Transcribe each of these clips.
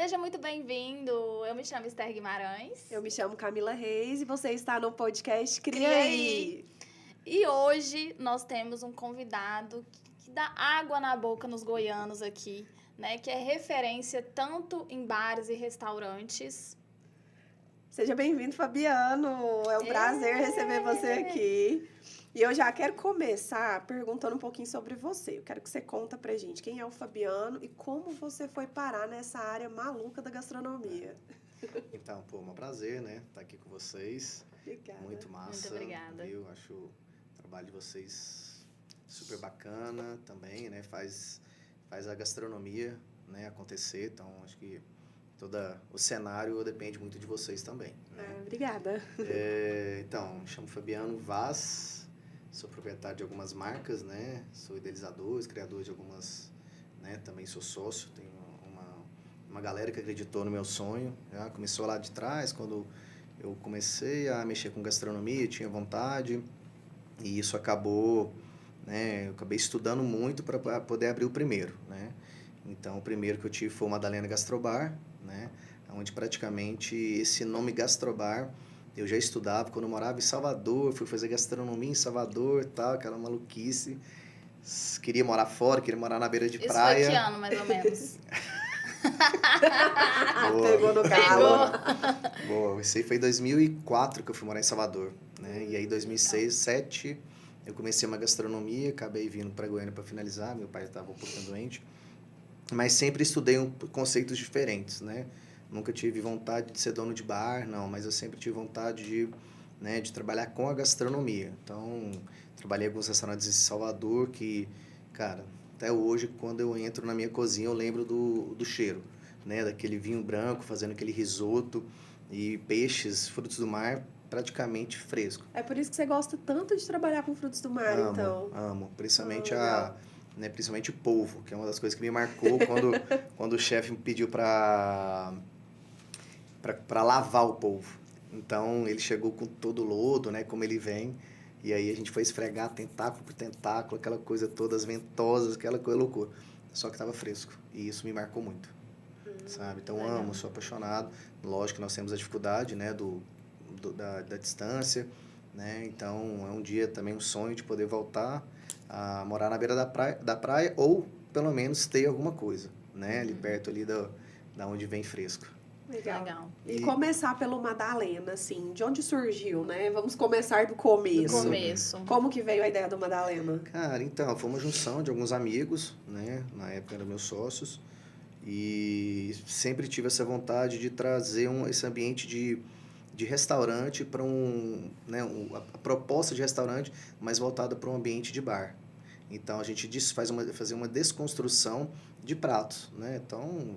Seja muito bem-vindo. Eu me chamo Esther Guimarães. Eu me chamo Camila Reis e você está no podcast Cria Cria Aí. E hoje nós temos um convidado que dá água na boca nos goianos aqui, né? Que é referência tanto em bares e restaurantes. Seja bem-vindo, Fabiano. É um prazer receber você aqui. E eu já quero começar perguntando um pouquinho sobre você. Eu quero que você conta pra gente quem é o Fabiano e como você foi parar nessa área maluca da gastronomia. Então, pô, um prazer, né? Estar aqui com vocês. Obrigada. Muito massa. Muito obrigada. Eu acho o trabalho de vocês super bacana também, né? Faz a gastronomia, né, acontecer. Então, acho que todo o cenário depende muito de vocês também, né? Obrigada. Então, me chamo Fabiano Vaz, sou proprietário de algumas marcas, né? Sou idealizador, criador de algumas, né? Também sou sócio, tenho uma galera que acreditou no meu sonho. Já começou lá de trás, quando eu comecei a mexer com gastronomia, tinha vontade, e isso acabou, né? Eu acabei estudando muito para poder abrir o primeiro, né? Então, o primeiro que eu tive foi o Madalena Gastrobar, né? Onde praticamente esse nome Gastrobar eu já estudava quando eu morava em Salvador, fui fazer gastronomia em Salvador e tal, aquela maluquice. Queria morar fora, queria morar na beira de praia. Isso foi que ano, mais ou menos? Pegou no calo. Boa, isso aí foi em 2004 que eu fui morar em Salvador, né? E aí, em 2006, 2007, eu comecei uma gastronomia, acabei vindo para Goiânia para finalizar, meu pai estava um pouquinho doente, mas sempre estudei conceitos diferentes, né? Nunca tive vontade de ser dono de bar, não, mas eu sempre tive vontade de, né, de trabalhar com a gastronomia. Então, trabalhei em alguns restaurantes em Salvador que, cara, até hoje, quando eu entro na minha cozinha, eu lembro do cheiro, né? Daquele vinho branco, fazendo aquele risoto e peixes, frutos do mar, praticamente fresco. É por isso que você gosta tanto de trabalhar com frutos do mar, então. Amo. Principalmente legal. principalmente o polvo, que é uma das coisas que me marcou quando o chefe me pediu para lavar o polvo. Então, ele chegou com todo o lodo, né? Como ele vem. E aí a gente foi esfregar tentáculo por tentáculo, aquela coisa toda, as ventosas, aquela coisa loucura. Só que estava fresco. E isso me marcou muito, sabe? Então, legal. amo, sou apaixonado. Lógico que nós temos a dificuldade, né? Da distância, né? Então, é um dia também um sonho de poder voltar a morar na beira da praia ou, pelo menos, ter alguma coisa, né? Ali perto ali da onde vem fresco. Legal. E começar pelo Madalena, assim, de onde surgiu, né? Vamos começar do começo. Do começo. Como que veio a ideia do Madalena? Cara, então, foi uma junção de alguns amigos, né? Na época eram meus sócios. E sempre tive essa vontade de trazer esse ambiente de restaurante para né? A proposta de restaurante, mas voltada para um ambiente de bar. Então, a gente fazer uma desconstrução de pratos, né? Então,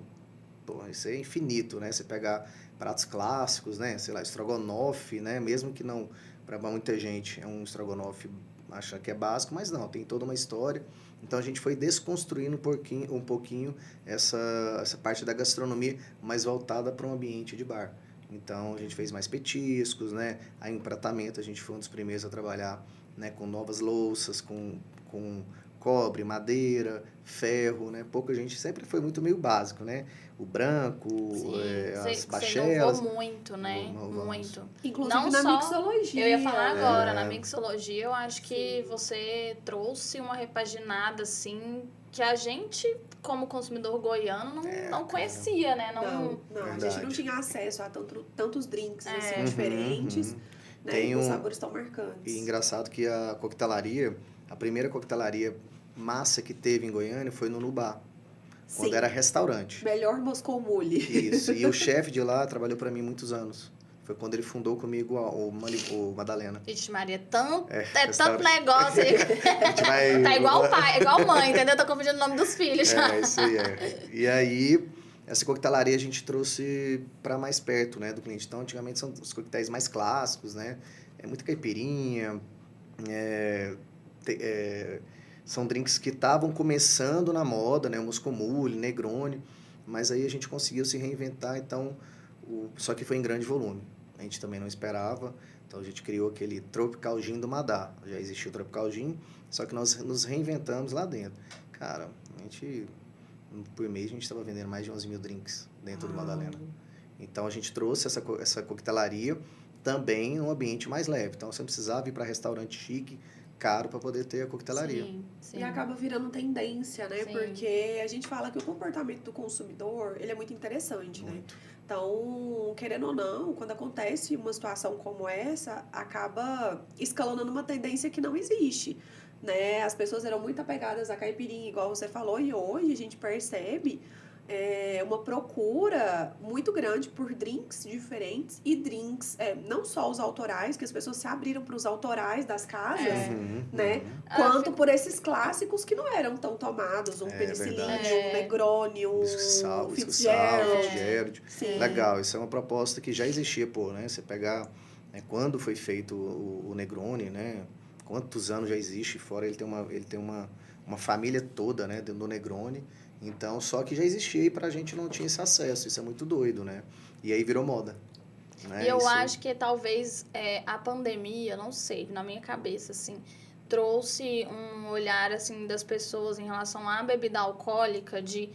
pô, isso é infinito, né? Você pegar pratos clássicos, né? Sei lá, estrogonofe, né? Mesmo que não, para muita gente, é um estrogonofe, acha que é básico, mas não, tem toda uma história. Então, a gente foi desconstruindo um pouquinho essa parte da gastronomia, mais voltada para um ambiente de bar. Então, a gente fez mais petiscos, né? Aí, em empratamento, a gente foi um dos primeiros a trabalhar, né? Com novas louças, com cobre, madeira, ferro, né? Pouca gente sempre foi muito meio básico, né? O branco, as bachelas. Você inovou muito, né? Muito. Inclusive não na só, mixologia. Eu ia falar agora, na mixologia, eu acho que você trouxe uma repaginada, assim, que a gente, como consumidor goiano, não conhecia, né? Não, a gente não tinha acesso a tantos drinks assim, diferentes, né? E os sabores tão marcantes. E engraçado que a primeira coquetelaria massa que teve em Goiânia foi no Nubá, quando era restaurante. Melhor Moscou Mule. Isso, e o chefe de lá trabalhou para mim muitos anos. Foi quando ele fundou comigo o Madalena. Vixe Maria, tanto negócio. Vai... Tá igual pai, igual mãe, entendeu? Tô confundindo o nome dos filhos. Isso aí E aí, essa coquetelaria a gente trouxe para mais perto, né, do cliente. Então, antigamente são os coquetéis mais clássicos, né? É muita caipirinha, são drinks que estavam começando na moda, né? O Moscou Mule, Negroni, mas aí a gente conseguiu se reinventar, então, só que foi em grande volume. A gente também não esperava, então a gente criou aquele Tropical Gin do Madá. Já existia o Tropical Gin, só que nós nos reinventamos lá dentro. Cara, por mês a gente estava vendendo mais de 11 mil drinks dentro do Madalena. Então, a gente trouxe essa coquetelaria também num ambiente mais leve. Então, você não precisava ir para restaurante chique, caro, para poder ter a coquetelaria. Sim. E acaba virando tendência, né? Sim. Porque a gente fala que o comportamento do consumidor, ele é muito interessante, Muito. né? Então, querendo ou não, quando acontece uma situação como essa, acaba escalando numa tendência que não existe, né? As pessoas eram muito apegadas à caipirinha, igual você falou, e hoje a gente percebe uma procura muito grande por drinks diferentes e drinks, não só os autorais, que as pessoas se abriram para os autorais das casas, né? Quanto por esses clássicos que não eram tão tomados, um Penicilline, um Negroni, um Fitzgerald. Sim. Legal, isso é uma proposta que já existia, né? Você pegar, né, quando foi feito o Negroni, né? Quantos anos já existe fora, ele tem uma família toda, né, do Negroni. Então, só que já existia e pra gente não tinha esse acesso. Isso é muito doido, né? E aí virou moda. Né? E eu acho que talvez a pandemia, não sei, na minha cabeça, assim, trouxe um olhar, assim, das pessoas em relação à bebida alcoólica, de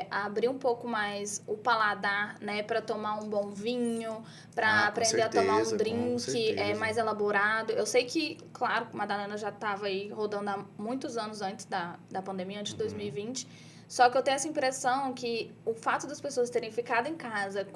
abrir um pouco mais o paladar, né, para tomar um bom vinho, para aprender a tomar um drink mais elaborado. Eu sei que, claro, a Madalena já estava aí rodando há muitos anos antes da pandemia, antes de 2020. Só que eu tenho essa impressão que o fato das pessoas terem ficado em casa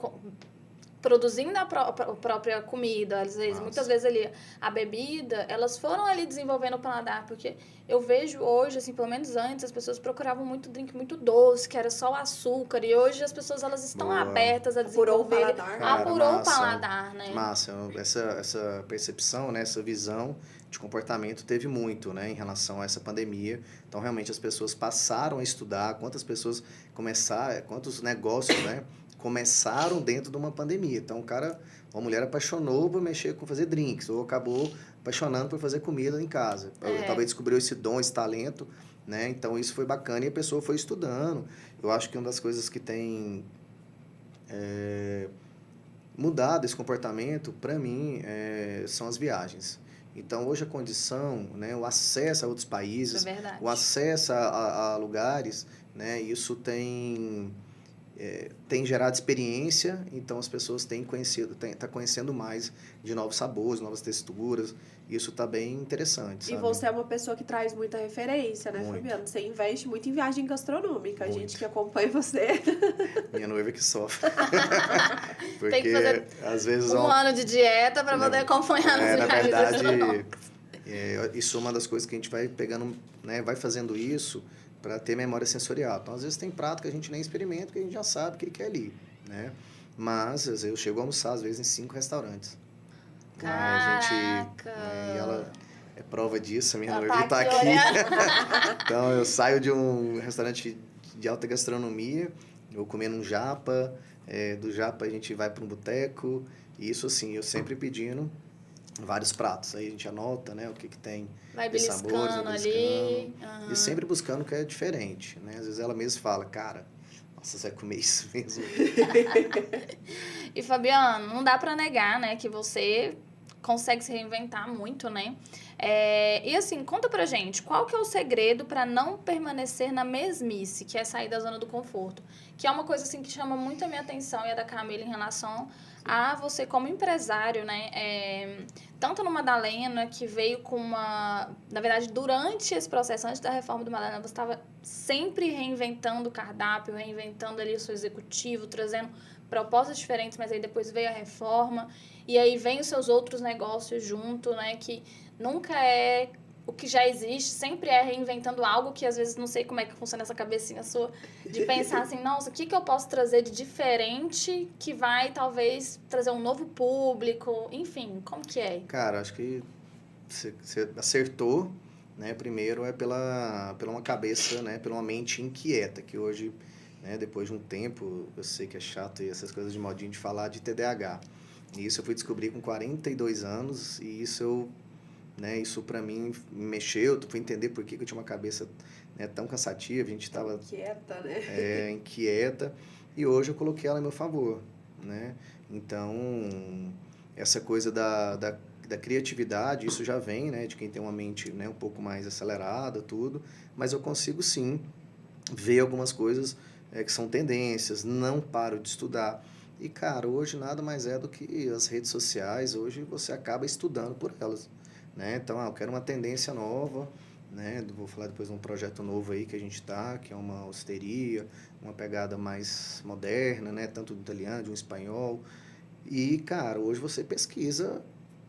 produzindo a própria comida, às vezes, muitas vezes ali a bebida, elas foram ali desenvolvendo o paladar, porque eu vejo hoje, assim, pelo menos antes, as pessoas procuravam muito drink muito doce, que era só o açúcar, e hoje as pessoas elas estão abertas a desenvolver, apurou o paladar, né? Massa, essa percepção, né, essa visão de comportamento teve muito, né, em relação a essa pandemia. Então, realmente, as pessoas passaram a estudar, quantos negócios, né, começaram dentro de uma pandemia. Então, uma mulher apaixonou por fazer drinks, ou acabou apaixonando por fazer comida em casa. Talvez descobriu esse dom, esse talento, né? Então, isso foi bacana e a pessoa foi estudando. Eu acho que uma das coisas que tem mudado esse comportamento, para mim, são as viagens. Então, hoje a condição, né, o acesso a outros países, o acesso a lugares, né, isso tem gerado experiência, então as pessoas têm conhecendo mais de novos sabores, novas texturas, isso está bem interessante, sabe? E você é uma pessoa que traz muita referência, né, Fabiano? Você investe muito em viagem gastronômica, muito. A gente que acompanha você. Minha noiva que sofre. Porque, tem que fazer às vezes, um ano de dieta para poder acompanhar nas viagens. Na verdade, isso é uma das coisas que a gente vai pegando, né, vai fazendo isso para ter memória sensorial. Então, às vezes, tem prato que a gente nem experimenta, que a gente já sabe o que é ali, né? Mas, às vezes, eu chego a almoçar, às vezes, em 5 restaurantes. Caraca! E ela é prova disso, a minha noiva está aqui. Então, eu saio de um restaurante de alta gastronomia, eu vou comer num japa, do japa a gente vai para um boteco, e isso, assim, eu sempre pedindo vários pratos. Aí a gente anota, né, o que tem de sabores, ali. E sempre buscando o que é diferente, né? Às vezes ela mesma fala, cara, nossa, você vai comer isso mesmo? E, Fabiano, não dá para negar, né, que você consegue se reinventar muito, né? E assim, conta pra gente, qual que é o segredo para não permanecer na mesmice, que é sair da zona do conforto? Que é uma coisa assim que chama muito a minha atenção e a da Camila em relação a você como empresário, né? Tanto no Madalena, que veio com na verdade, durante esse processo, antes da reforma do Madalena, você estava sempre reinventando o cardápio, reinventando ali o seu executivo, trazendo propostas diferentes, mas aí depois veio a reforma, e aí vem os seus outros negócios junto, né? Que nunca é o que já existe, sempre é reinventando algo que às vezes não sei como é que funciona essa cabecinha sua, de pensar assim, nossa, o que eu posso trazer de diferente que vai talvez trazer um novo público, enfim, como que é? Cara, acho que você acertou, né? Primeiro é pela uma cabeça, né? Pela uma mente inquieta, que hoje, né? Depois de um tempo, eu sei que é chato e essas coisas de modinho de falar de TDAH. E isso eu fui descobrir com 42 anos e isso para mim mexeu, fui entender por que eu tinha uma cabeça, né, tão cansativa, a gente estava inquieta, né? Inquieta, e hoje eu coloquei ela a meu favor, né? Então, essa coisa da criatividade, isso já vem, né, de quem tem uma mente, né, um pouco mais acelerada, tudo, mas eu consigo sim ver algumas coisas que são tendências, não paro de estudar. E, cara, hoje nada mais é do que as redes sociais, hoje você acaba estudando por elas, né? Então, eu quero uma tendência nova, né? Vou falar depois de um projeto novo aí que a gente tá, que é uma osteria, uma pegada mais moderna, né? Tanto do italiano, de um espanhol. E, cara, hoje você pesquisa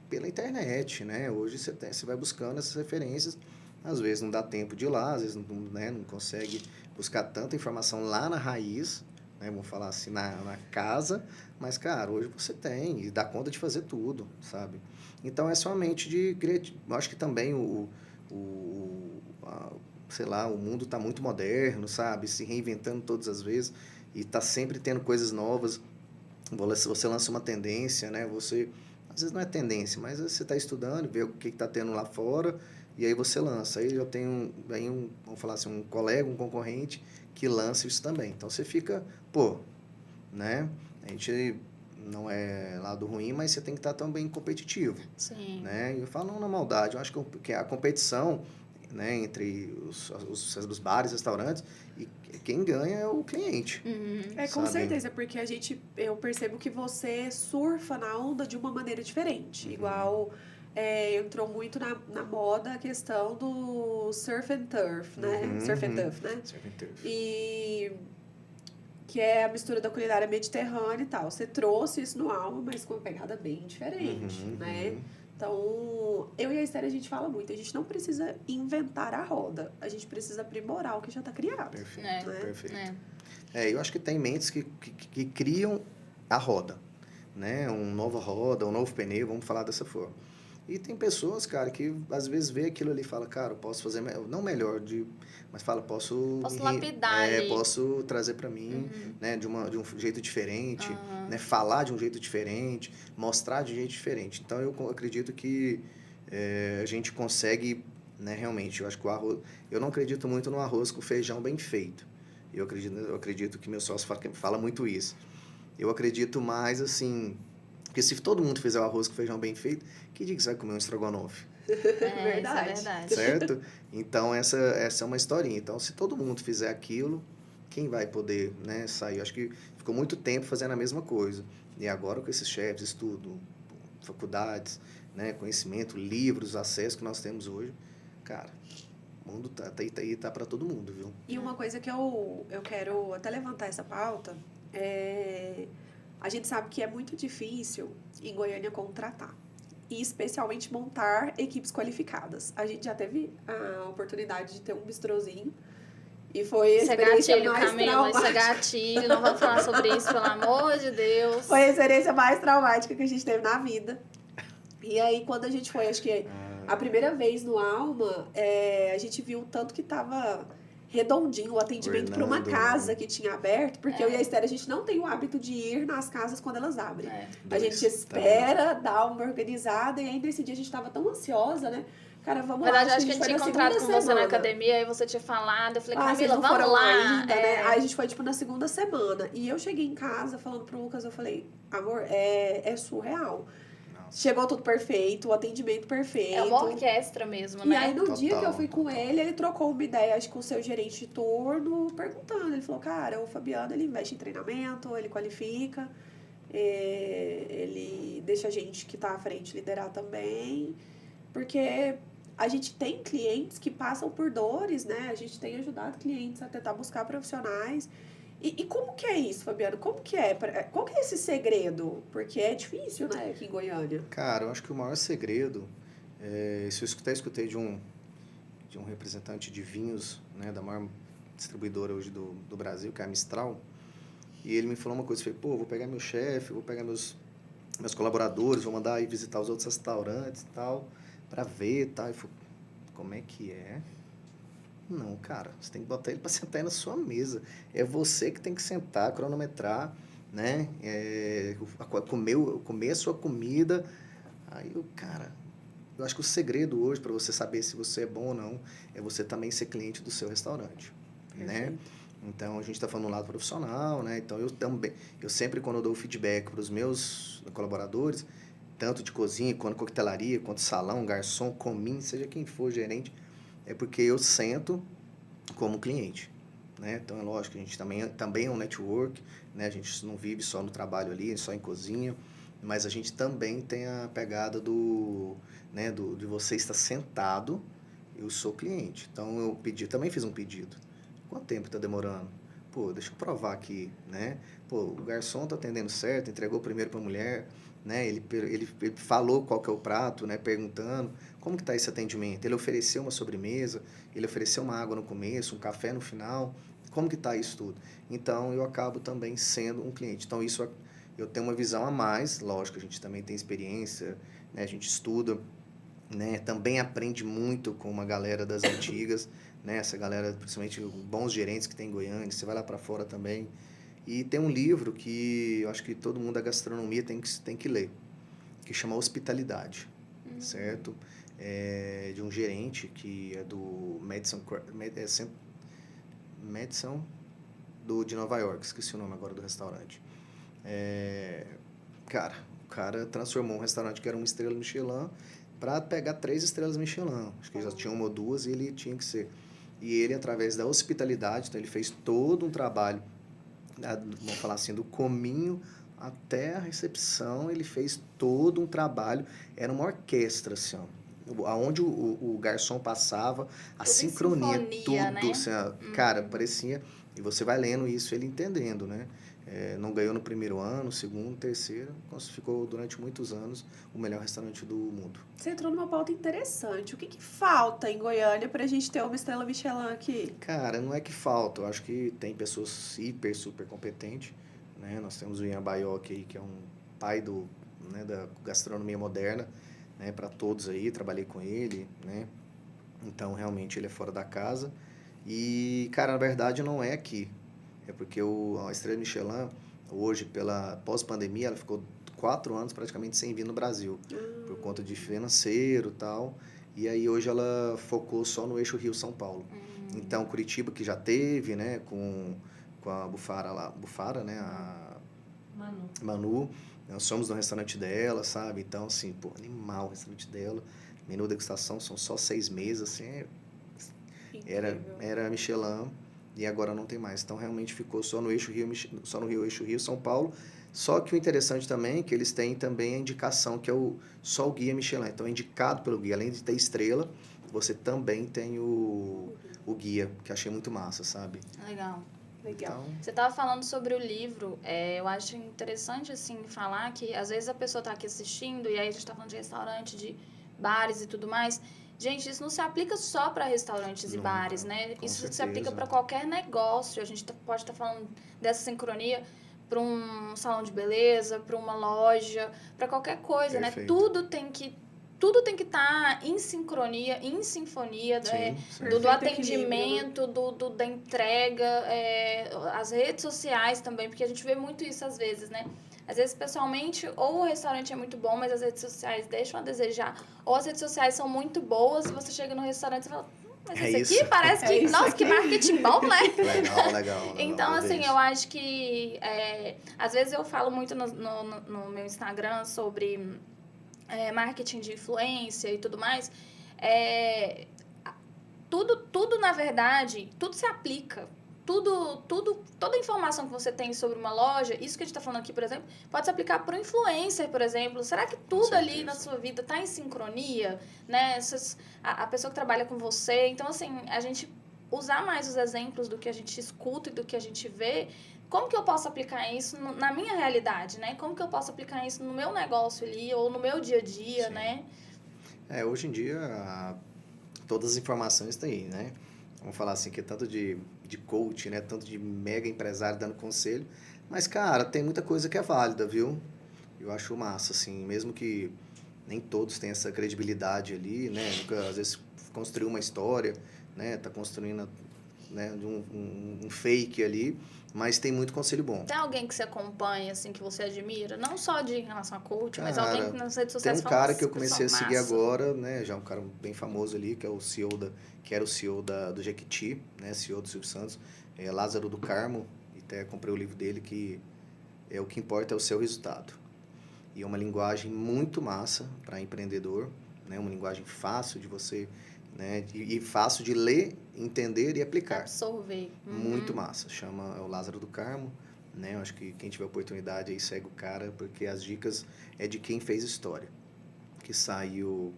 pela internet, né? Hoje você vai buscando essas referências, às vezes não dá tempo de ir lá, às vezes não, né, não consegue buscar tanta informação lá na raiz, né? Vamos falar assim, na casa, mas, cara, hoje você tem e dá conta de fazer tudo, sabe? Então, essa é uma mente de criativo. Eu acho que também sei lá, o mundo está muito moderno, sabe? Se reinventando todas as vezes e está sempre tendo coisas novas. Você lança uma tendência, né? Você, às vezes não é tendência, mas você está estudando, vê o que está tendo lá fora, e aí você lança. Aí eu tenho vamos falar assim, um colega, um concorrente que lança isso também. Então você fica, pô, né? A gente não é lado ruim, mas você tem que estar também competitivo, Sim. né? E eu falo não na maldade, eu acho que a competição, né, entre os bares, restaurantes, e quem ganha é o cliente. Com sabe? certeza, porque eu percebo que você surfa na onda de uma maneira diferente. Igual entrou muito na moda a questão do surf and turf, né? Surf and turf, né? Surf and turf. E que é a mistura da culinária mediterrânea e tal. Você trouxe isso no álbum, mas com uma pegada bem diferente, né? Então, eu e a Esther, a gente fala muito. A gente não precisa inventar a roda. A gente precisa aprimorar o que já está criado. Perfeito, né? perfeito. Eu acho que tem mentes que criam a roda, né? Uma nova roda, um novo pneu, vamos falar dessa forma. E tem pessoas, cara, que às vezes vê aquilo ali e fala, cara, eu posso fazer, não melhor, mas fala, posso lapidar ali. posso trazer para mim, né, de um jeito diferente, né, falar de um jeito diferente, mostrar de um jeito diferente. Então, eu acredito que a gente consegue, né, realmente, eu acho que o arroz, eu não acredito muito no arroz com feijão bem feito. Eu acredito que meu sócio fala muito isso. Eu acredito mais, assim, porque se todo mundo fizer o arroz com feijão bem feito, que dia que você vai comer um estrogonofe? Verdade. Isso é verdade. Certo? Então, essa é uma historinha. Então, se todo mundo fizer aquilo, quem vai poder, né, sair? Eu acho que ficou muito tempo fazendo a mesma coisa. E agora, com esses chefes, estudo, faculdades, né, conhecimento, livros, acesso que nós temos hoje, cara, o mundo tá para todo mundo, viu? E uma coisa que eu quero até levantar essa pauta é... A gente sabe que é muito difícil em Goiânia contratar. E especialmente montar equipes qualificadas. A gente já teve a oportunidade de ter um bistrozinho. E foi a experiência mais traumática. Isso é gatilho, não vamos falar sobre isso, pelo amor de Deus. Foi a experiência mais traumática que a gente teve na vida. E aí, quando a gente foi, acho que a primeira vez no Alma, a gente viu o tanto que tava redondinho o atendimento para uma casa que tinha aberto, porque eu e a Esther, a gente não tem o hábito de ir nas casas quando elas abrem. A gente espera, dá uma organizada, e aí nesse dia a gente tava tão ansiosa, né? Cara, vamos lá. Na verdade, acho que a gente tinha encontrado com você na academia, aí você tinha falado, eu falei, Camila, vamos lá. Ainda, né? Aí a gente foi, tipo, na segunda semana. E eu cheguei em casa falando pro Lucas, eu falei, amor, é surreal. Chegou tudo perfeito, o atendimento perfeito. É uma orquestra mesmo, né? E aí, no dia que eu fui com ele trocou uma ideia, acho que com o seu gerente de turno, perguntando. Ele falou, cara, o Fabiano, ele investe em treinamento, ele qualifica, ele deixa a gente que tá à frente liderar também, porque a gente tem clientes que passam por dores, né? A gente tem ajudado clientes a tentar buscar profissionais. E como que é isso, Fabiano? Como que é? Qual que é esse segredo? Porque é difícil, né, aqui em Goiânia. Cara, eu acho que o maior segredo, se eu escutei de um representante de vinhos, né, da maior distribuidora hoje do Brasil, que é a Mistral, e ele me falou uma coisa, eu falei, pô, vou pegar meu chefe, vou pegar meus colaboradores, vou mandar ir visitar os outros restaurantes e tal, pra ver e tal. E falei, como é que é? Não, cara, você tem que botar ele para sentar aí na sua mesa. É você que tem que sentar, cronometrar, né? Comer a sua comida. Aí, cara, eu acho que o segredo hoje para você saber se você é bom ou não é você também ser cliente do seu restaurante, né? Então, a gente está falando do lado profissional, né? Então, eu sempre, quando eu dou feedback para os meus colaboradores, tanto de cozinha, quanto coquetelaria, quanto salão, garçom, comin, seja quem for gerente, é porque eu sento como cliente, né? Então, é lógico, a gente também é um network, né? A gente não vive só no trabalho ali, só em cozinha, mas a gente também tem a pegada né, de você estar sentado, eu sou cliente. Então, também fiz um pedido. Quanto tempo está demorando? Pô, deixa eu provar aqui, né? Pô, o garçom tá atendendo certo, entregou primeiro para a mulher, né? Ele falou qual que é o prato, né? Perguntando como que tá esse atendimento. Ele ofereceu uma sobremesa, ele ofereceu uma água no começo, um café no final. Como que tá isso tudo? Então, eu acabo também sendo um cliente. Então, isso eu tenho uma visão a mais. Lógico, a gente também tem experiência, né? A gente estuda, né? Também aprende muito com uma galera das antigas, né? Essa galera, principalmente bons gerentes que tem em Goiânia. Você vai lá para fora também. E tem um livro que eu acho que todo mundo da gastronomia tem que ler, que chama Hospitalidade, certo? É de um gerente que é do Madison de Nova York, esqueci o nome agora do restaurante. Cara, o cara transformou um restaurante que era uma estrela Michelin para pegar 3 estrelas Michelin. Acho que já tinha uma ou duas e ele tinha que ser. E ele, através da hospitalidade, então ele fez todo um trabalho, vamos falar assim, do cominho até a recepção, ele fez todo um trabalho. Era uma orquestra, assim, ó. Aonde o garçom passava, a Tudo em sincronia, sinfonia, tudo, né? assim, ó, cara, parecia... E você vai lendo isso, ele entendendo, né? Não ganhou no primeiro ano, segundo, terceiro, ficou durante muitos anos o melhor restaurante do mundo. Você entrou numa pauta interessante. O que que falta em Goiânia pra gente ter uma estrela Michelin aqui? Cara, não é que falta, eu acho que tem pessoas super competentes, né? Nós temos o Ian Baioc aí, que é um pai né, da gastronomia moderna, né? Para todos aí, trabalhei com ele, né? Então, realmente, ele é fora da casa. E, cara, na verdade, não é aqui. É porque a Estrela Michelin, hoje, pela pós-pandemia, ela ficou 4 anos praticamente sem vir no Brasil, por conta de financeiro e tal. E aí, hoje, ela focou só no eixo Rio-São Paulo. Então, Curitiba, que já teve, né, com a Bufara lá, Bufara, né, a Manu, nós somos no restaurante dela, sabe? Então, assim, pô, animal o restaurante dela. Menu degustação são só 6 meses, assim, era Michelin e agora não tem mais. Então, realmente ficou só no eixo eixo Rio-São Paulo. Só que o interessante também é que eles têm também a indicação, que é só o guia Michelin. Então, é indicado pelo guia. Além de ter estrela, você também tem o guia, que achei muito massa, sabe? Legal. Legal. Então, Você estava falando sobre o livro, eu acho interessante, assim, falar que às vezes a pessoa está aqui assistindo e aí a gente está falando de restaurante, de bares e tudo mais. Gente, isso não se aplica só para restaurantes e Não, bares, né? com Isso se certeza. aplica para qualquer negócio. A gente pode estar falando dessa sincronia para um salão de beleza, para uma loja, para qualquer coisa, né? Perfeito. Tudo tem que estar em sincronia, em sinfonia, Sim, sim. do Perfeito atendimento, da entrega, as redes sociais também, porque a gente vê muito isso às vezes, né? Às vezes, pessoalmente, ou o restaurante é muito bom, mas as redes sociais deixam a desejar, ou as redes sociais são muito boas e você chega no restaurante e fala, mas É esse isso. aqui parece que, nossa, que marketing bom, né? Legal. Então, vou ver assim, isso. eu acho que, às vezes eu falo muito no meu Instagram sobre marketing de influência e tudo mais, tudo na verdade, tudo se aplica. Toda a informação que você tem sobre uma loja, isso que a gente está falando aqui, por exemplo, pode se aplicar para o influencer, por exemplo. Será que tudo ali na sua vida está em sincronia? Né? A pessoa que trabalha com você. Então, assim, a gente usar mais os exemplos do que a gente escuta e do que a gente vê. Como que eu posso aplicar isso na minha realidade, né? Como que eu posso aplicar isso no meu negócio ali ou no meu dia a dia, Sim. né? Hoje em dia, todas as informações estão aí, né? Vamos falar assim, que é tanto de coach, né? Tanto de mega empresário dando conselho. Mas, cara, tem muita coisa que é válida, viu? Eu acho massa, assim, mesmo que nem todos têm essa credibilidade ali, né? Nunca, às vezes, construiu uma história, né? Tá construindo, né, um fake ali, mas tem muito conselho bom. Tem alguém que você acompanha, assim, que você admira? Não só de relação a coach, mas Cara, alguém que nas redes tem sociais um fala, cara "Nossa, que eu comecei a pessoa seguir massa." agora, né? Já um cara bem famoso ali, que é o CEO que era o CEO do Jequiti, né? CEO do Silvio Santos, Lázaro do Carmo. E até comprei o livro dele, que o que importa é o seu resultado. E é uma linguagem muito massa para empreendedor, né? Uma linguagem fácil de você né? E fácil de ler, entender e aplicar. Absorver. Muito massa. Chama o Lázaro do Carmo, né? Eu acho que quem tiver oportunidade aí segue o cara, porque as dicas é de quem fez história. Que saiu,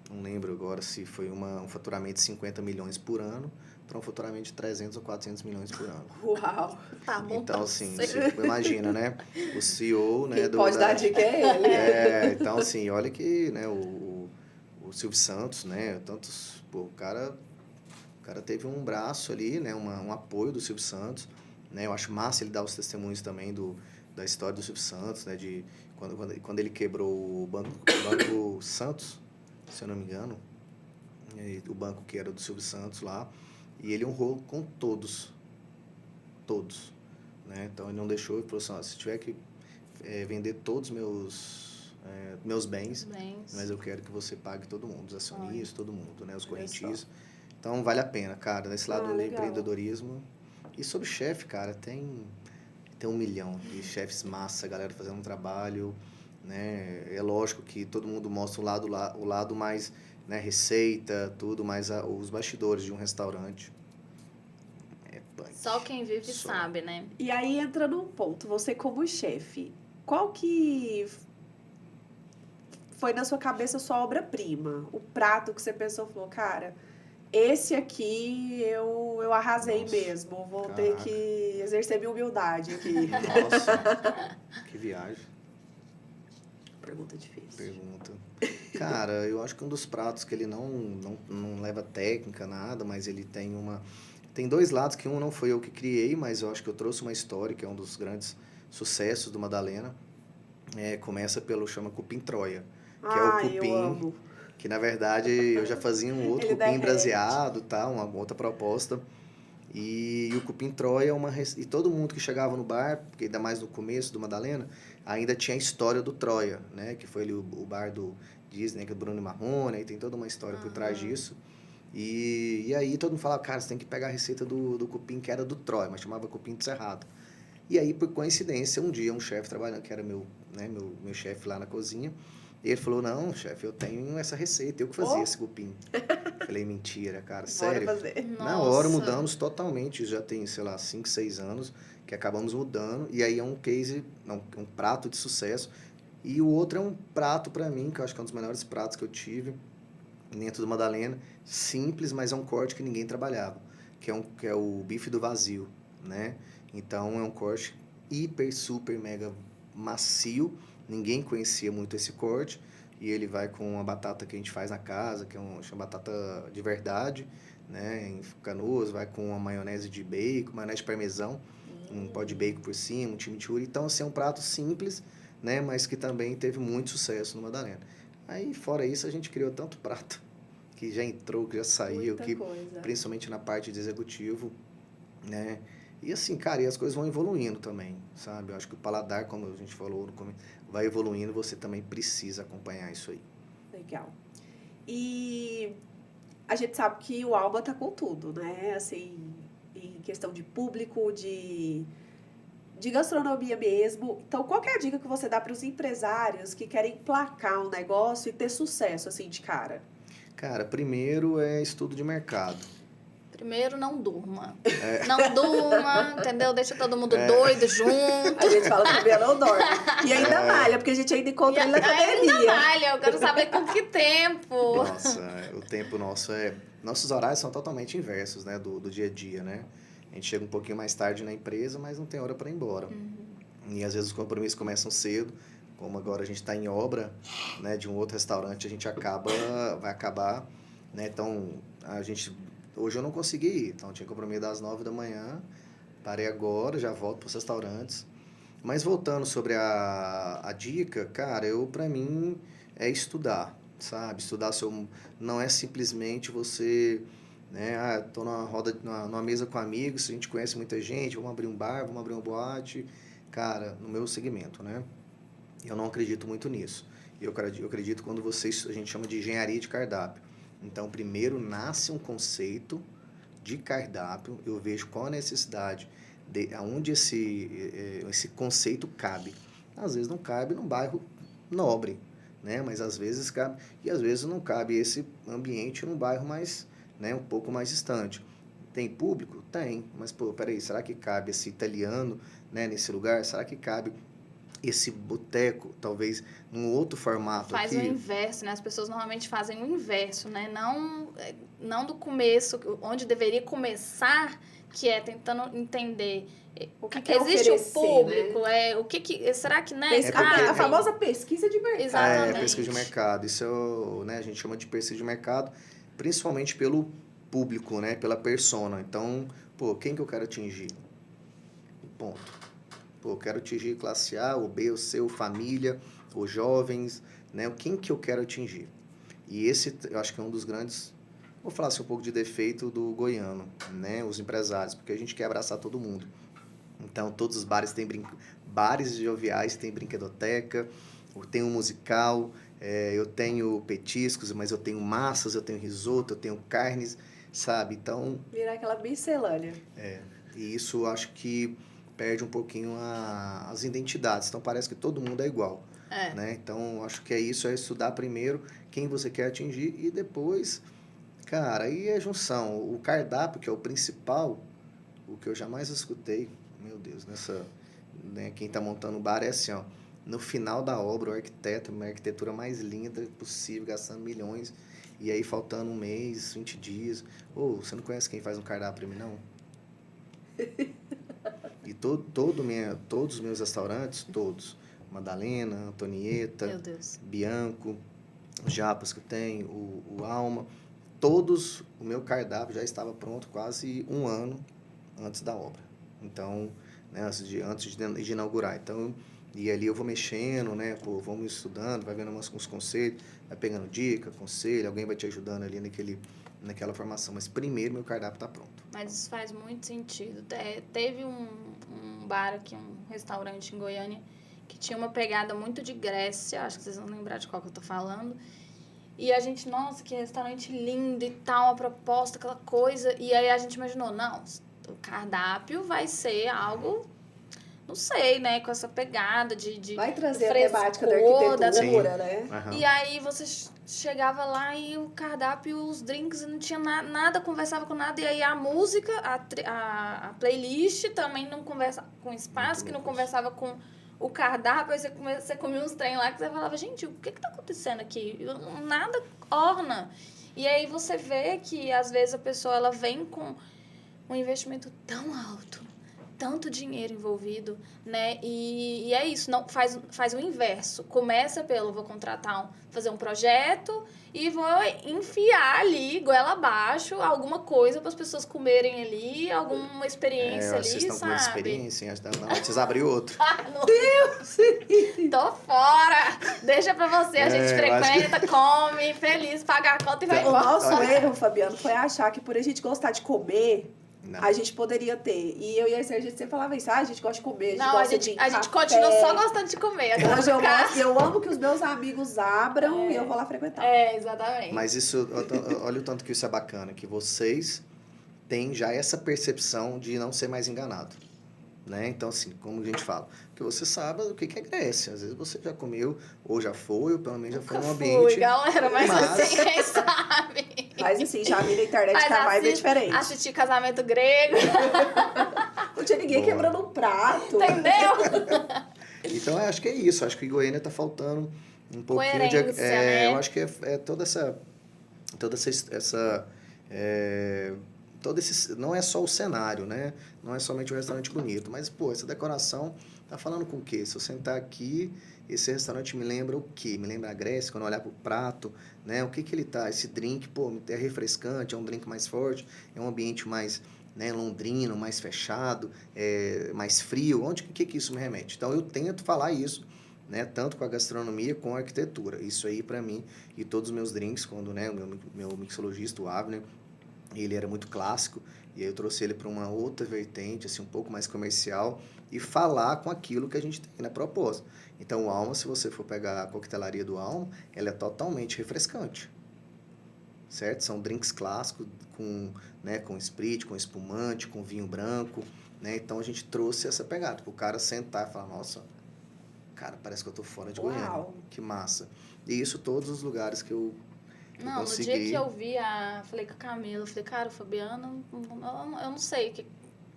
não lembro agora se foi um faturamento de 50 milhões por ano para um faturamento de 300 ou 400 milhões por ano. Uau! Tá bom. Então, assim, você imagina, né? O CEO, né? Quem pode dar dica é ele. Então, assim, olha que, né, o Silvio Santos, né? Tantos, pô, o cara teve um braço ali, né? Um apoio do Silvio Santos, né? Eu acho massa ele dar os testemunhos também da história do Silvio Santos, né? De quando ele quebrou o banco Santos, se eu não me engano, o banco que era do Silvio Santos lá, e ele honrou com todos, né? Então ele não deixou e falou assim, ó, se tiver que vender todos os meus bens, mas eu quero que você pague todo mundo, os acionistas, todo mundo, né? Os correntistas. Então vale a pena, cara, nesse lado do empreendedorismo. E sobre chefe, cara, tem 1 milhão de chefes massa, galera fazendo um trabalho, né? É lógico que todo mundo mostra o lado mais, né, receita, tudo, mas os bastidores de um restaurante é punk. Só quem vive sabe, né? E aí entra num ponto, você como chefe, qual que foi na sua cabeça a sua obra-prima? O prato que você pensou, falou, cara, esse aqui eu arrasei mesmo, vou ter que exercer minha humildade aqui. Nossa, que viagem. Pergunta difícil. Pergunta. Cara, eu acho que um dos pratos que ele não leva técnica, nada, mas ele tem 2 lados, que um não foi eu que criei, mas eu acho que eu trouxe uma história, que é um dos grandes sucessos do Madalena. Começa chama cupim Troia, que é o cupim, eu amo. que na verdade eu já fazia um outro cupim braseado, tá? Uma outra proposta. E o cupim Troia e todo mundo que chegava no bar, porque ainda mais no começo do Madalena, ainda tinha a história do Troia, né? Que foi ali o bar do Disney, que é do Bruno Marrone, e tem toda uma história por trás disso. E aí todo mundo falava, cara, você tem que pegar a receita do cupim que era do Troia, mas chamava cupim de Cerrado. E aí, por coincidência, um dia um chefe trabalhando, que era meu chefe lá na cozinha, ele falou, não, chefe, eu tenho essa receita, eu que fazia esse cupim. Falei, mentira, cara, sério. Na hora mudamos totalmente, já tem, sei lá, 5, 6 anos que acabamos mudando, e aí é um prato de sucesso. E o outro é um prato pra mim, que eu acho que é um dos melhores pratos que eu tive dentro do Madalena, simples, mas é um corte que ninguém trabalhava, que é o bife do vazio, né? Então é um corte hiper, super, mega macio, ninguém conhecia muito esse corte, e ele vai com a batata que a gente faz na casa, que chama batata de verdade, né, em Canoas, vai com uma maionese de bacon, maionese de parmesão, um pó de bacon por cima, um chimichurri. Então, assim, é um prato simples, né, mas que também teve muito sucesso no Madalena. Aí, fora isso, a gente criou tanto prato que já entrou, que já saiu, principalmente na parte de executivo, né. E assim, cara, e as coisas vão evoluindo também, sabe? Eu acho que o paladar, como a gente falou no começo, vai evoluindo, você também precisa acompanhar isso aí. Legal. E a gente sabe que o Alba tá com tudo, né? Assim, em questão de público, de gastronomia mesmo. Então, qual que é a dica que você dá para os empresários que querem emplacar um negócio e ter sucesso, assim, de cara? Cara, primeiro é estudo de mercado. Primeiro, não durma. Não durma, entendeu? Deixa todo mundo doido junto. A gente fala que o Bia não dorme. E ainda malha, porque a gente ainda encontra ele na academia. Ainda malha, eu quero saber com que tempo. Nossa, o tempo nosso Nossos horários são totalmente inversos, né? Do dia a dia, né? A gente chega um pouquinho mais tarde na empresa, mas não tem hora para ir embora. E às vezes os compromissos começam cedo. Como agora a gente está em obra, né? De um outro restaurante, a gente vai acabar, né? Então, hoje eu não consegui ir, então tinha compromisso das 9 da manhã, parei agora, já volto para os restaurantes. Mas voltando sobre a dica, cara, pra mim é estudar, sabe? Estudar não é simplesmente você, né? Tô numa mesa com amigos, a gente conhece muita gente, vamos abrir um bar, vamos abrir uma boate. Cara, no meu segmento, né? Eu não acredito muito nisso. Eu acredito quando a gente chama de engenharia de cardápio. Então, primeiro nasce um conceito de cardápio, eu vejo qual a necessidade, aonde esse conceito cabe. Às vezes não cabe num bairro nobre, né? Mas às vezes cabe, e às vezes não cabe esse ambiente num bairro mais, né, um pouco mais distante. Tem público? Tem, mas pô, peraí, será que cabe esse italiano, né, nesse lugar? Será que cabe esse boteco, talvez, num outro formato Faz aqui? o inverso, né? As pessoas normalmente fazem o inverso, né? Não do começo, onde deveria começar, que é tentando entender. O que é Existe o oferecer, público, né? será que, né? Pesca- porque- a cabe? famosa pesquisa de mercado. Exatamente. Pesquisa de mercado. Isso é né, a gente chama de pesquisa de mercado, principalmente pelo público, né, pela persona. Então, pô, quem que eu quero atingir? Ponto. Pô, eu quero atingir classe A, ou B, ou C, ou família, ou jovens, né? Quem que eu quero atingir? E esse, eu acho que é um dos grandes, vou falar assim, um pouco de defeito do goiano, né? Os empresários, porque a gente quer abraçar todo mundo. Então, todos os bares têm bares joviais, tem brinquedoteca, tem um musical, eu tenho petiscos, mas eu tenho massas, eu tenho risoto, eu tenho carnes, sabe? Então, Virar aquela miscelânea. e isso eu acho que perde um pouquinho as identidades. Então, parece que todo mundo é igual, né? Então, acho que é isso, é estudar primeiro quem você quer atingir e depois, cara, aí é junção. O cardápio, que é o principal, o que eu jamais escutei, meu Deus, né, quem está montando o bar é assim, ó, no final da obra, o arquiteto, uma arquitetura mais linda possível, gastando milhões, e aí faltando um mês, 20 dias, você não conhece quem faz um cardápio para mim, não? E todos os meus restaurantes, todos, Madalena, Meu Antonieta, Deus. Bianco, os Japas que eu tenho, o Alma, todos, o meu cardápio já estava pronto quase um ano antes da obra. Então, né, antes de inaugurar. Então, e ali eu vou mexendo, né, pô, vamos estudando, vai vendo uns conceitos, vai pegando dica, conselho, alguém vai te ajudando ali naquela formação. Mas primeiro meu cardápio está pronto. Mas isso faz muito sentido. Teve um bar aqui, um restaurante em Goiânia, que tinha uma pegada muito de Grécia, acho que vocês vão lembrar de qual que eu tô falando. E a gente, nossa, que restaurante lindo e tal, uma proposta, aquela coisa. E aí a gente imaginou, não, o cardápio vai ser algo, não sei, né, com essa pegada de Vai trazer a frescor, temática da arquitetura, Sim. né? Aham. E aí você chegava lá e o cardápio, os drinks, não tinha nada, conversava com nada. E aí a música, a playlist também não conversa com espaço, que não conversava com o cardápio. Aí você comia uns trem lá que você falava, gente, o que tá acontecendo aqui? Nada orna. E aí você vê que às vezes a pessoa ela vem com um investimento tão alto, tanto dinheiro envolvido, né? E é isso, não faz o inverso. Começa vou fazer um projeto e vou enfiar ali, goela abaixo, alguma coisa para as pessoas comerem ali, alguma experiência ali, Vocês estão com uma sabe? experiência, vocês abrem outro. Ah, meu Deus! Tô fora! Deixa pra você, a gente eu acho frequenta, come, feliz, paga a conta e vai O embora. nosso erro, Fabiano, foi achar que por a gente gostar de comer, Não. a gente poderia ter. E eu e a Sérgio, a gente sempre falava isso. A gente gosta de comer, a gente Não, gosta de a gente café. continua só gostando de comer. Hoje eu amo que os meus amigos abram e eu vou lá frequentar. Exatamente. Mas isso, olha o tanto que isso é bacana, que vocês têm já essa percepção de não ser mais enganado. Né? Então, assim, como a gente fala, que você sabe o que é Grécia. Às vezes você já comeu, ou já foi, ou pelo menos já foi num ambiente. Fui, galera, mas assim, quem sabe? Mas assim, já vi na internet que a vibe é diferente. Assisti Casamento Grego, Não tinha ninguém Boa. quebrando um prato. entendeu? Então, eu acho que é isso. Acho que em Goiânia está faltando um pouquinho Coerência, né? Eu acho que é todo esse, não é só o cenário, né? Não é somente um restaurante bonito, mas, pô, essa decoração tá falando com o quê? Se eu sentar aqui, esse restaurante me lembra o quê? Me lembra a Grécia, quando eu olhar pro prato, né? O que ele tá? Esse drink, pô, é refrescante, é um drink mais forte, é um ambiente mais, né, londrino, mais fechado, mais frio. O que isso me remete? Então, eu tento falar isso, né, tanto com a gastronomia como com a arquitetura. Isso aí, para mim, e todos os meus drinks, quando, né, o meu mixologista, o Avner, ele era muito clássico, e aí eu trouxe ele para uma outra vertente, assim, um pouco mais comercial, e falar com aquilo que a gente tem na proposta. Então, o Alma, se você for pegar a coquetelaria do Alma, ela é totalmente refrescante, certo? São drinks clássicos com sprit, com espumante, com vinho branco, né? Então, a gente trouxe essa pegada, para o cara sentar e falar, nossa, cara, parece que eu tô fora de Uau. Goiânia. Que massa. E isso todos os lugares que eu Não, consegui. no dia que eu vi falei com a Camila, eu falei, cara, o Fabiano, eu não sei o que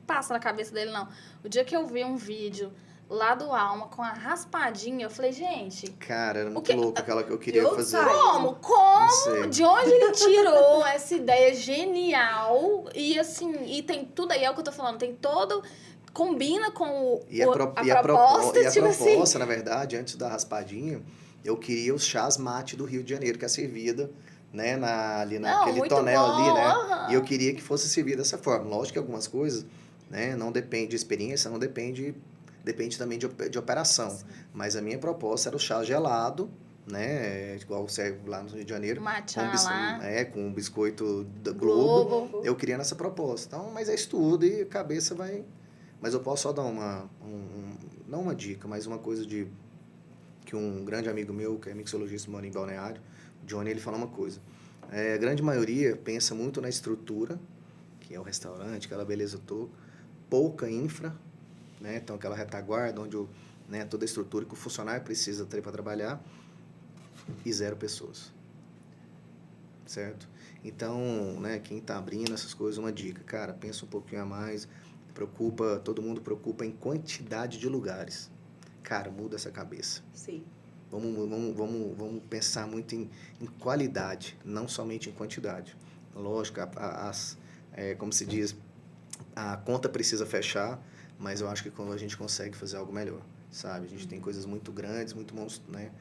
passa na cabeça dele, não. O dia que eu vi um vídeo lá do Alma com a raspadinha, eu falei, gente, Cara, era muito que- louco aquela que eu queria eu fazer. saio. como? Não sei. De onde ele tirou essa ideia genial? E assim, e tem tudo aí, é o que eu tô falando, tem todo... Combina com E a a proposta, e a tipo assim. proposta, na verdade, antes da raspadinha, eu queria os chás mate do Rio de Janeiro, que é servida, né, ali Não, naquele muito tonel bom, ali, né? aham. E eu queria que fosse servida dessa forma. Lógico que algumas coisas, né, não depende de experiência, não depende também de operação. Sim. Mas a minha proposta era o chá gelado, né, igual serve lá no Rio de Janeiro, Matcha com, lá, com um biscoito da Globo. Globo. Eu queria nessa proposta. Então, mas é estudo e a cabeça vai... Mas eu posso só dar não uma dica, mas uma coisa que um grande amigo meu, que é mixologista, mora em Balneário, o Johnny, ele fala uma coisa. A grande maioria pensa muito na estrutura, que é o restaurante, aquela beleza toda, pouca infra, né? Então aquela retaguarda onde né, toda a estrutura que o funcionário precisa ter para trabalhar, e 0 pessoas. Certo? Então, né, quem está abrindo essas coisas, uma dica, cara, pensa um pouquinho a mais, todo mundo preocupa em quantidade de lugares. Cara, muda essa cabeça. Sim. Vamos pensar muito em qualidade, não somente em quantidade. Lógico, como se diz, a conta precisa fechar, mas eu acho que quando a gente consegue fazer algo melhor, sabe? A gente tem coisas muito grandes, né?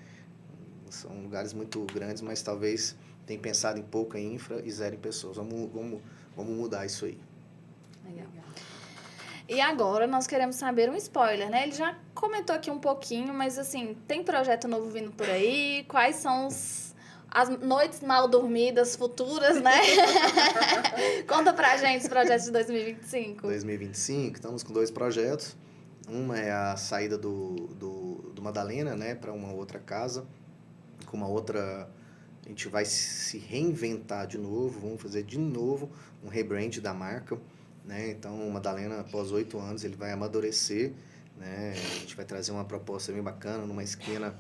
São lugares muito grandes, mas talvez tenha pensado em pouca infra e 0 pessoas. Vamos mudar isso aí. Legal. E agora nós queremos saber um spoiler, né? Ele já comentou aqui um pouquinho, mas assim, tem projeto novo vindo por aí? Quais são as noites mal dormidas futuras, né? Conta pra gente os projetos de 2025. 2025, estamos com 2 projetos. Uma é a saída do Madalena, né, para uma outra casa, com uma outra... A gente vai se reinventar de novo, vamos fazer de novo um rebrand da marca, né? Então, o Madalena, após 8 anos, ele vai amadurecer, né? A gente vai trazer uma proposta bem bacana, numa esquina,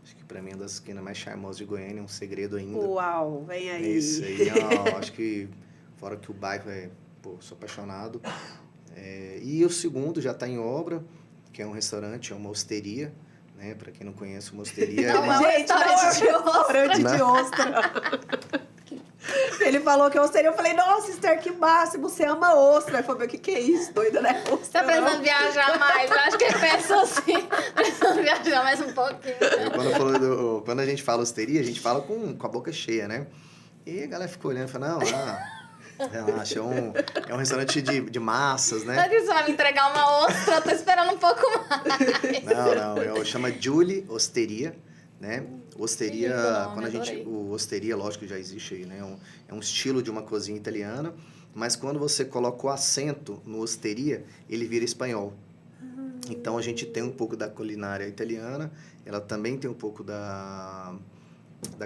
acho que para mim é uma das esquinas mais charmosas de Goiânia, é um segredo ainda. Uau, vem aí. Isso aí, acho que, fora que o bairro sou apaixonado. E o segundo já está em obra, que é um restaurante, é uma osteria, né? Para quem não conhece, uma osteria... Não, Gente, não é um restaurante de ostra. Ele falou que ostra, eu falei, nossa, Esther, que máximo, você ama ostra. Ele falou, o que é isso, doida, né? Você tá precisando viajar mais? Eu acho que ele pensou assim, precisando viajar mais um pouquinho. Quando a gente fala osteria, a gente fala com a boca cheia, né? E a galera ficou olhando e falou, não, relaxa, é um restaurante de massas, né? Será que você vai me entregar uma ostra? Eu tô esperando um pouco mais. Não, chama Julie Osteria, né? Osteria, Que lindo nome, o osteria, lógico que já existe aí, né? É um estilo de uma cozinha italiana, mas quando você coloca o acento no osteria, ele vira espanhol. Então a gente tem um pouco da culinária italiana, ela também tem um pouco da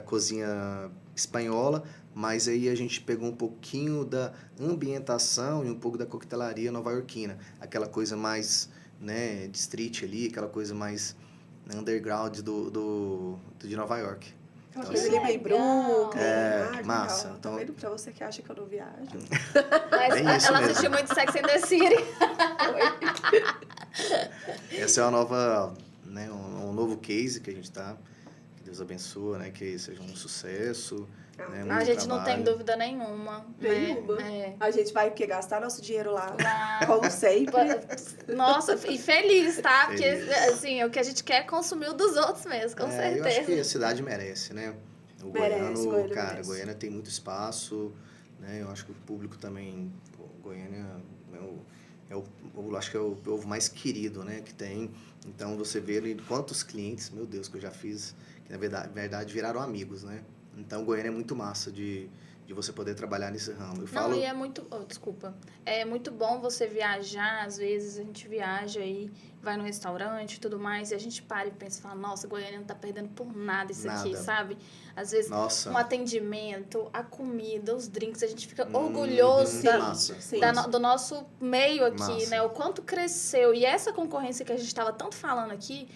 cozinha espanhola, mas aí a gente pegou um pouquinho da ambientação e um pouco da coquetelaria nova-iorquina, aquela coisa mais, né, de street ali, aquela coisa mais underground de Nova York. Aquela Então, coisa assim, ali meio Brooklyn. que legal. massa. Tá Então, vendo? Pra você que acha que eu não viajo. Mas Bem isso ela mesmo. assistiu muito Sex and the City. essa é uma nova, né, um novo case que a gente tá. Que Deus abençoe, né, que seja um sucesso. Né, A muito gente não tem trabalho. dúvida nenhuma. Nenhuma. É. A gente vai gastar nosso dinheiro lá, Lá. como sempre. Nossa, e feliz, tá? Porque, Feliz. assim, o que a gente quer é consumir o dos outros mesmo, com Eu acho certeza. que a cidade merece, né? O Merece, Goiânia merece. Goiânia tem muito espaço, né? Eu acho que o público também, Goiânia acho que é o povo mais querido, né? Que tem. Então, você vê ali quantos clientes, meu Deus, que eu já fiz, que na verdade viraram amigos, né? Então, Goiânia é muito massa de você poder trabalhar nesse ramo. Eu falo... Não, e é muito... desculpa. É muito bom você viajar, às vezes a gente viaja aí, vai no restaurante e tudo mais, e a gente para e pensa e fala, nossa, Goiânia não tá perdendo por nada isso aqui, Nada. sabe? Às vezes, Nossa. um atendimento, a comida, os drinks, a gente fica orgulhoso massa. Sim. do nosso meio aqui, Massa. né? O quanto cresceu. E essa concorrência que a gente estava tanto falando aqui,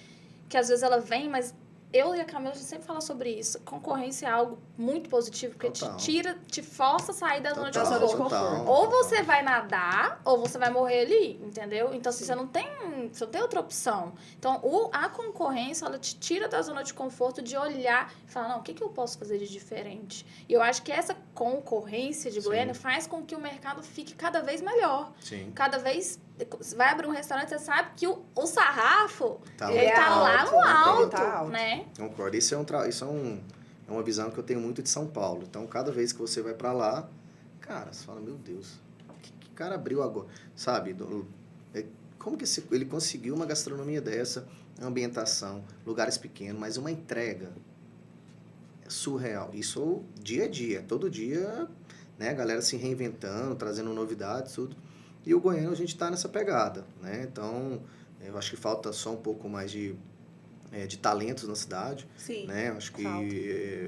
que às vezes ela vem, mas eu e a Camila, a gente sempre fala sobre isso. Concorrência é algo muito positivo, porque Total. te tira, te força a sair da zona de Total, conforto. total. Ou você vai nadar, ou você vai morrer ali, entendeu? Então, assim, Sim. você não tem outra opção. Então, a concorrência, ela te tira da zona de conforto de olhar e falar, não, o que, que eu posso fazer de diferente? E eu acho que essa concorrência de Sim. Goiânia faz com que o mercado fique cada vez melhor. Sim. Cada vez, você vai abrir um restaurante, você sabe que o sarrafo, Tá ele tá lá no alto, alto, ele tá alto. né? Concordo. Isso é uma visão que eu tenho muito de São Paulo. Então, cada vez que você vai pra lá, cara, você fala, meu Deus, que cara abriu agora? Sabe? Como que ele conseguiu uma gastronomia dessa, ambientação, lugares pequenos, mas uma entrega surreal. Isso dia a dia, todo dia, né? A galera se reinventando, trazendo novidades, tudo. E o goiano, a gente tá nessa pegada, né? Então, eu acho que falta só um pouco mais de talentos na cidade, Sim. né? Eu acho que falta.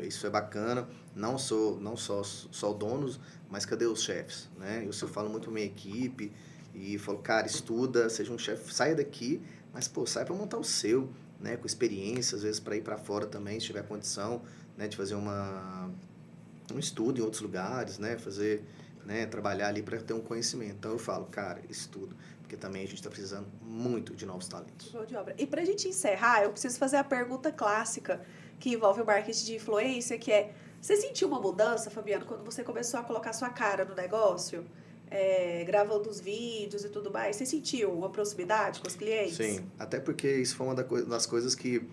isso é bacana. Não só donos, mas cadê os chefes, né? Eu falo muito com a minha equipe e falo, cara, estuda, seja um chefe, saia daqui, mas, pô, sai para montar o seu, né? Com experiência, às vezes para ir para fora também, se tiver condição, né? De fazer um estudo em outros lugares, né? Fazer, né? Trabalhar ali para ter um conhecimento. Então, eu falo, cara, estuda. Porque também a gente está precisando muito de novos talentos. Show de obra. E pra gente encerrar, eu preciso fazer a pergunta clássica que envolve o marketing de influência, que é, você sentiu uma mudança, Fabiano, quando você começou a colocar sua cara no negócio? Gravando os vídeos e tudo mais. Você sentiu uma proximidade com os clientes? Sim, até porque isso foi uma das coisas que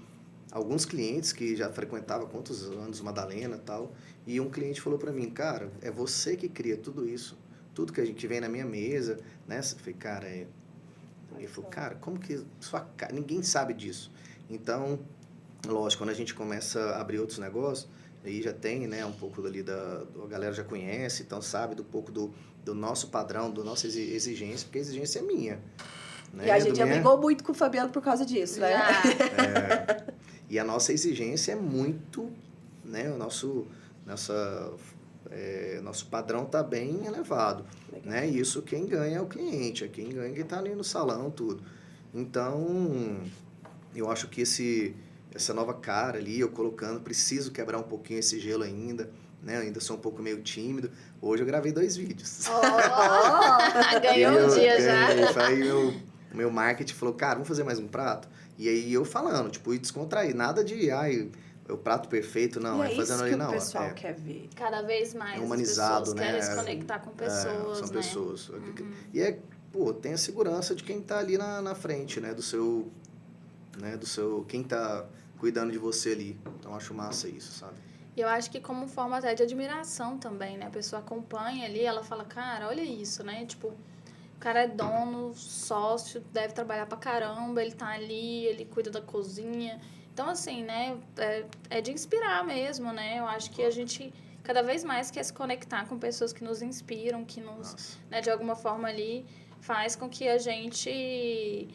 alguns clientes que já frequentavam há quantos anos Madalena e tal, e um cliente falou para mim, cara, é você que cria tudo isso. Tudo que a gente vem na minha mesa, né? Eu falei, cara, Ele falou, cara, como que ninguém sabe disso. Então, lógico, quando a gente começa a abrir outros negócios, aí já tem, né, um pouco ali a galera já conhece, então sabe pouco do nosso padrão, da nossa exigência, porque a exigência é minha. Né? E a gente já brigou muito com o Fabiano por causa disso, né? E a nossa exigência é muito, né, nosso padrão está bem elevado. Né? E isso quem ganha é o cliente, é quem ganha quem está ali no salão, tudo. Então, eu acho que essa nova cara ali, eu colocando, preciso quebrar um pouquinho esse gelo ainda, né? Eu ainda sou um pouco meio tímido. Hoje eu gravei 2 vídeos. Ganhou um dia já. Aí o meu marketing falou, cara, vamos fazer mais um prato? E aí eu falando, tipo, e descontrair, nada de, o prato perfeito, não, e fazendo ali, não. É isso que o pessoal quer ver. Cada vez mais humanizado, as pessoas né? querem se conectar com pessoas, são né? pessoas. E tem a segurança de quem tá ali na frente, né? Do seu, quem tá cuidando de você ali. Então, acho massa isso, sabe? E eu acho que como forma até de admiração também, né? A pessoa acompanha ali, ela fala, cara, olha isso, né? Tipo, o cara é dono, sócio, deve trabalhar pra caramba, ele tá ali, ele cuida da cozinha. Então, assim, né? É de inspirar mesmo, né? Eu acho que a gente cada vez mais quer se conectar com pessoas que nos inspiram, que nos, né, de alguma forma ali, faz com que a gente...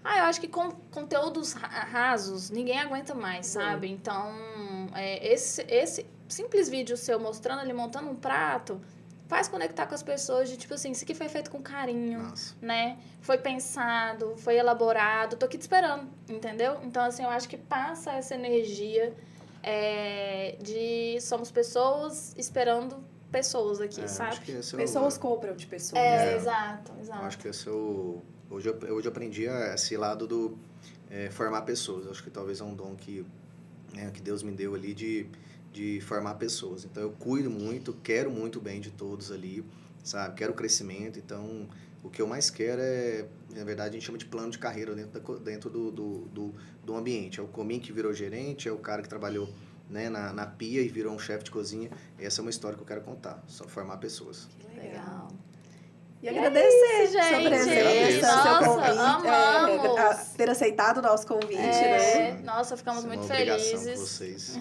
eu acho que com conteúdos rasos, ninguém aguenta mais, sabe? Então, esse simples vídeo seu mostrando ali, montando um prato, faz conectar com as pessoas de, tipo assim, isso aqui foi feito com carinho, né? Foi pensado, foi elaborado, tô aqui te esperando, entendeu? Então, assim, eu acho que passa essa energia de somos pessoas esperando pessoas aqui, sabe? Acho que pessoas compram de pessoas. Exato. Eu acho que esse é o... Hoje eu aprendi esse lado do formar pessoas. Acho que talvez é um dom que Deus me deu ali de formar pessoas. Então, eu cuido muito, quero muito bem de todos ali, sabe? Quero crescimento. Então, o que eu mais quero na verdade, a gente chama de plano de carreira dentro do ambiente. É o cominho que virou gerente, é o cara que trabalhou, né, na pia e virou um chefe de cozinha. Essa é uma história que eu quero contar, só formar pessoas. Que legal. E agradecer sua presença, seu convite, amamos. ter aceitado o nosso convite, né? Nossa, ficamos muito felizes. Com vocês.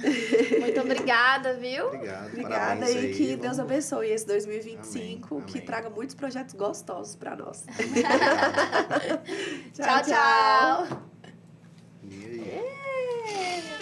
Muito obrigada, viu? Obrigada e que Deus abençoe esse 2025, Amém. que traga muitos projetos gostosos para nós. Tchau. E aí?